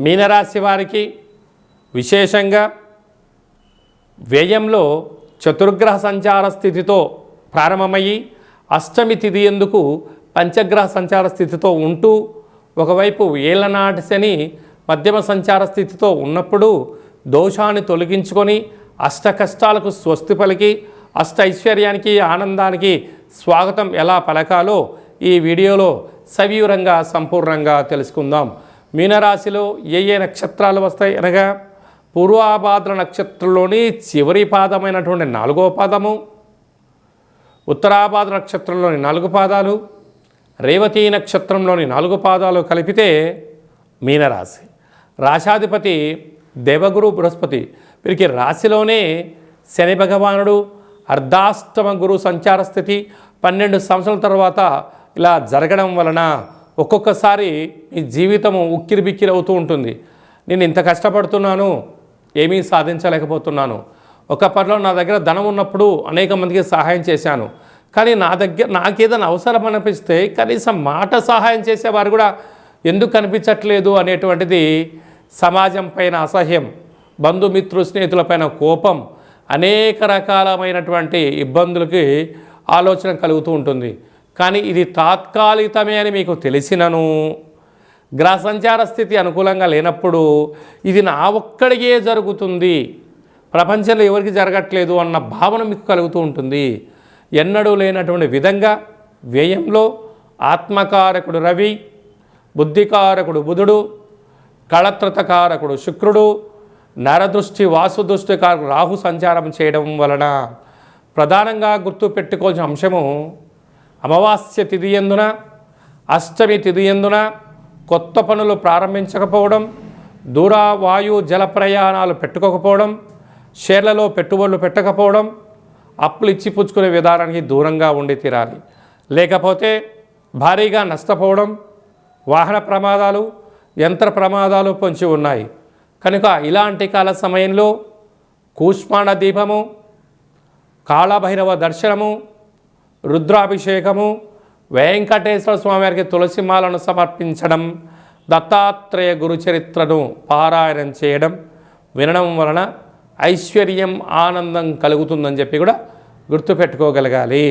మీనరాశి వారికి విశేషంగా వ్యయంలో చతుర్గ్రహ సంచార స్థితితో ప్రారంభమయ్యి అష్టమి తిథి ఎందుకు పంచగ్రహ సంచార స్థితితో ఉంటూ ఒకవైపు ఏళ్ళనాటి శని మధ్యమ సంచార స్థితితో ఉన్నప్పుడు దోషాన్ని తొలగించుకొని అష్ట కష్టాలకు స్వస్తి పలికి అష్ట ఐశ్వర్యానికి ఆనందానికి స్వాగతం ఎలా పలకాలో ఈ వీడియోలో సవివరంగా సంపూర్ణంగా తెలుసుకుందాం. మీనరాశిలో ఏ నక్షత్రాలు వస్తాయి అనగా పూర్వాభాద్ర నక్షత్రంలోని చివరి పాదమైనటువంటి 4వ పాదము, ఉత్తరాభాద్ర నక్షత్రంలోని 4 పాదాలు, రేవతి నక్షత్రంలోని 4 పాదాలు కలిపితే మీనరాశి. రాశాధిపతి దేవగురు బృహస్పతి. వీరికి రాశిలోనే శని భగవానుడు అర్ధాష్టమ గురు సంచార స్థితి 12 సంవత్సరాల తర్వాత ఇలా జరగడం వలన ఒక్కొక్కసారి మీ జీవితము ఉక్కిరిబిక్కిరి అవుతూ ఉంటుంది. నేను ఇంత కష్టపడుతున్నాను, ఏమీ సాధించలేకపోతున్నాను. ఒకప్పట్లో నా దగ్గర ధనం ఉన్నప్పుడు అనేక మందికి సహాయం చేశాను, కానీ నాకేదైనా అవసరం అనిపిస్తే కనీసం మాట సహాయం చేసేవారు కూడా ఎందుకు కనిపించట్లేదు అనేటువంటిది సమాజం పైన అసహ్యం, బంధుమిత్రు స్నేహితులపైన కోపం, అనేక రకాలమైనటువంటి ఇబ్బందులకి ఆలోచన కలుగుతూ ఉంటుంది. కానీ ఇది తాత్కాలికమే అని మీకు తెలిసినను గ్రహ సంచార స్థితి అనుకూలంగా లేనప్పుడు ఇది నా ఒక్కడికే జరుగుతుంది, ప్రపంచంలో ఎవరికి జరగట్లేదు అన్న భావన మీకు కలుగుతూ ఉంటుంది. ఎన్నడూ లేనటువంటి విధంగా వ్యయంలో ఆత్మకారకుడు రవి, బుద్ధికారకుడు బుధుడు, కళత్రతకారకుడు శుక్రుడు, నరదృష్టి వాసుదృష్టికారకుడు రాహు సంచారం చేయడం వలన ప్రధానంగా గుర్తుపెట్టుకోవాల్సిన అంశము అమావాస్య తిథి యందున, అష్టమి తిథి యందున కొత్త పనులు ప్రారంభించకపోవడం, దూర వాయు జల ప్రయాణాలు పెట్టుకోకపోవడం, షేర్లలో పెట్టుబడులు పెట్టకపోవడం, అప్పులు ఇచ్చి పుచ్చుకునే విధానానికి దూరంగా ఉండి తీరాలి. లేకపోతే భారీగా నష్టపోవడం, వాహన ప్రమాదాలు, యంత్ర ప్రమాదాలు పొంచి ఉన్నాయి. కనుక ఇలాంటి కాల సమయంలో కూష్మాండ దీపము, కాళభైరవ దర్శనము, రుద్రాభిషేకము, వెంకటేశ్వర స్వామి వారికి తులసిమాలను సమర్పించడం, దత్తాత్రేయ గురుచరిత్రను పారాయణం చేయడం, వినడం వలన ఐశ్వర్యం ఆనందం కలుగుతుందని చెప్పి కూడా గుర్తుపెట్టుకోగలగాలి.